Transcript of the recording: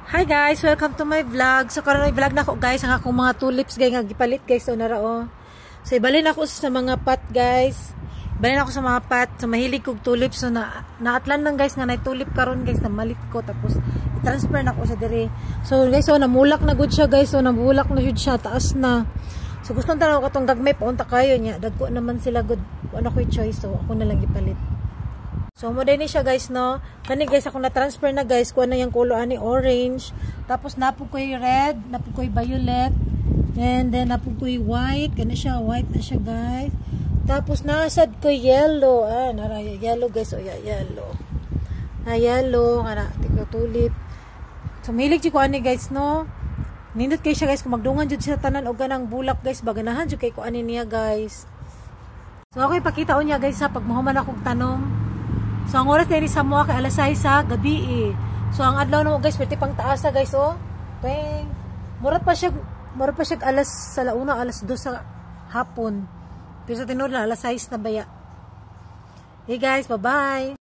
Hi guys, welcome to my vlog. So karon i-vlog na ako guys ang akong mga tulips guys nga gipalit guys so narao. So ibalin ako sa mga pot guys. Ibalin ako sa mga pot. So mahilig kog tulips so naatlan lang guys nga nay tulip karon guys na malit ko tapos i-transfer na ako sa dire. So guys so namulak na gud siya guys. So nabulak na jud siya taas na. So gusto nang tanaw katong gagmay paunta kayo nya. Dagko naman sila good ano ko choice so ako na lang ipalit. So, mo din siya guys, no? Kani guys, ako na-transfer na guys, kung ano yung color ani orange. Tapos, napog ko yung red, napog ko yung violet. And then, napog ko yung white. Kani siya, white na siya guys. Tapos, nasad ko yellow. Ah, naraya, yellow guys. O, yellow. Yellow. Kana, tigno tulip. So, milig ko ani guys, no? Nindot kayo siya guys, kung magdungan dyan siya tanan o ganang bulak guys. Baganahan dyan kayo kung ani niya guys. So, ako ipakita ko niya guys ha, pag mahuman akong tanong. So, ang oras din sa mga kay alas 6 sa gabi eh. So, ang adlaw na mo guys, pwede pang taas guys, oh. Peng. Murat pa siya alas sa launa, alas 2 sa hapon. Pero sa tinod na, alas 6 na baya. Hey guys, bye-bye.